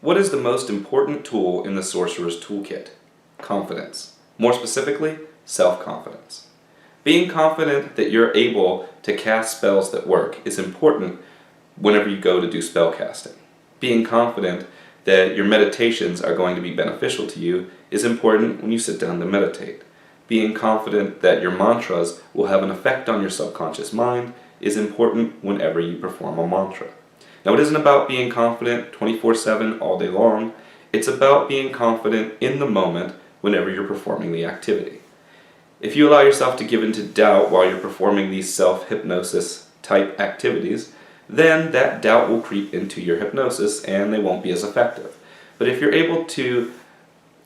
What is the most important tool in the sorcerer's toolkit? Confidence. More specifically, self-confidence. Being confident that you're able to cast spells that work is important whenever you go to do spell casting. Being confident that your meditations are going to be beneficial to you is important when you sit down to meditate. Being confident that your mantras will have an effect on your subconscious mind is important whenever you perform a mantra. Now, it isn't about being confident 24/7 all day long. It's about being confident in the moment whenever you're performing the activity. If you allow yourself to give into doubt while you're performing these self-hypnosis type activities, then that doubt will creep into your hypnosis and they won't be as effective. But if you're able to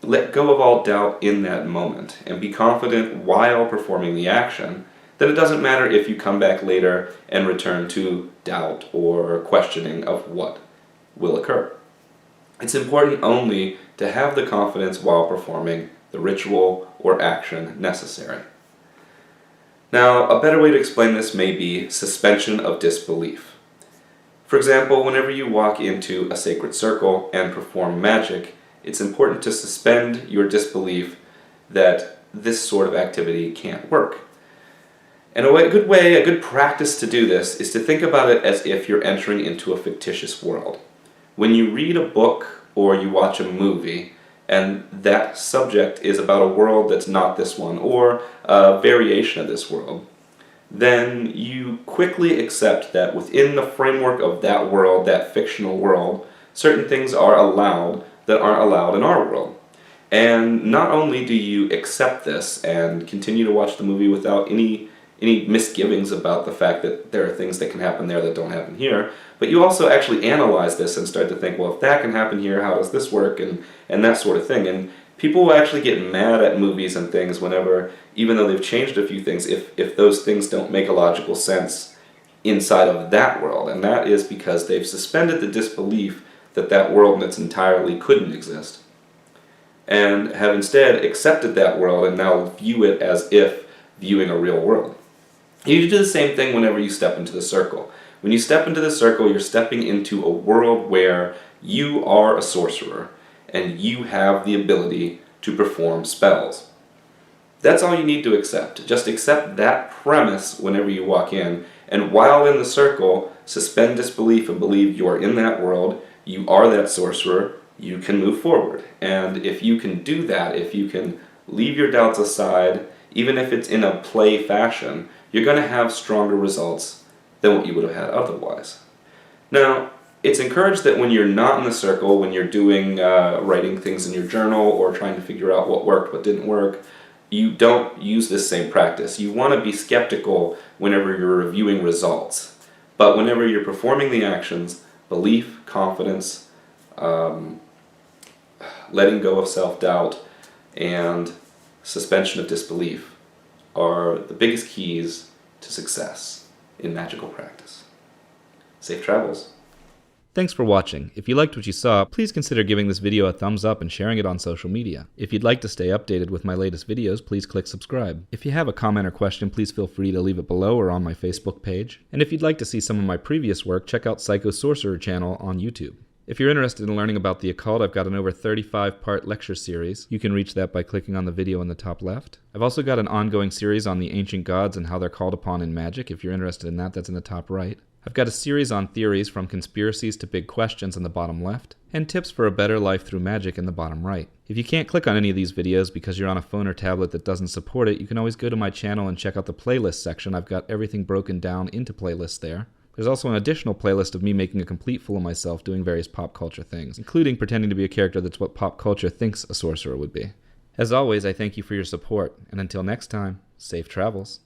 let go of all doubt in that moment and be confident while performing the action, then it doesn't matter if you come back later and return to doubt or questioning of what will occur. It's important only to have the confidence while performing the ritual or action necessary. Now, a better way to explain this may be suspension of disbelief. For example, whenever you walk into a sacred circle and perform magic, it's important to suspend your disbelief that this sort of activity can't work. And a good practice to do this is to think about it as if you're entering into a fictitious world. When you read a book or you watch a movie, and that subject is about a world that's not this one, or a variation of this world, then you quickly accept that within the framework of that world, that fictional world, certain things are allowed that aren't allowed in our world. And not only do you accept this and continue to watch the movie without any misgivings about the fact that there are things that can happen there that don't happen here, but you also actually analyze this and start to think, well, if that can happen here, how does this work, and that sort of thing. And people will actually get mad at movies and things whenever, even though they've changed a few things, if those things don't make a logical sense inside of that world. And that is because they've suspended the disbelief that that world in its entirety couldn't exist, and have instead accepted that world and now view it as if viewing a real world. You do the same thing whenever you step into the circle. When you step into the circle, you're stepping into a world where you are a sorcerer and you have the ability to perform spells. That's all you need to accept. Just accept that premise whenever you walk in, and while in the circle, suspend disbelief and believe you are in that world, you are that sorcerer, you can move forward. And if you can do that, if you can leave your doubts aside, even if it's in a play fashion, you're going to have stronger results than what you would have had otherwise. Now, it's encouraged that when you're not in the circle, when you're doing writing things in your journal or trying to figure out what worked, what didn't work, you don't use this same practice. You want to be skeptical whenever you're reviewing results. But whenever you're performing the actions, belief, confidence, letting go of self-doubt, and suspension of disbelief are the biggest keys to success in magical practice. Safe travels. Thanks for watching. If you liked what you saw, please consider giving this video a thumbs up and sharing it on social media. If you'd like to stay updated with my latest videos, please click subscribe. If you have a comment or question, please feel free to leave it below or on my Facebook page. And if you'd like to see some of my previous work, check out Psycho Sorcerer channel on YouTube. If you're interested in learning about the occult, I've got an over 35-part lecture series. You can reach that by clicking on the video in the top left. I've also got an ongoing series on the ancient gods and how they're called upon in magic. If you're interested in that, that's in the top right. I've got a series on theories from conspiracies to big questions in the bottom left, and tips for a better life through magic in the bottom right. If you can't click on any of these videos because you're on a phone or tablet that doesn't support it, you can always go to my channel and check out the playlist section. I've got everything broken down into playlists there. There's also an additional playlist of me making a complete fool of myself doing various pop culture things, including pretending to be a character that's what pop culture thinks a sorcerer would be. As always, I thank you for your support, and until next time, safe travels.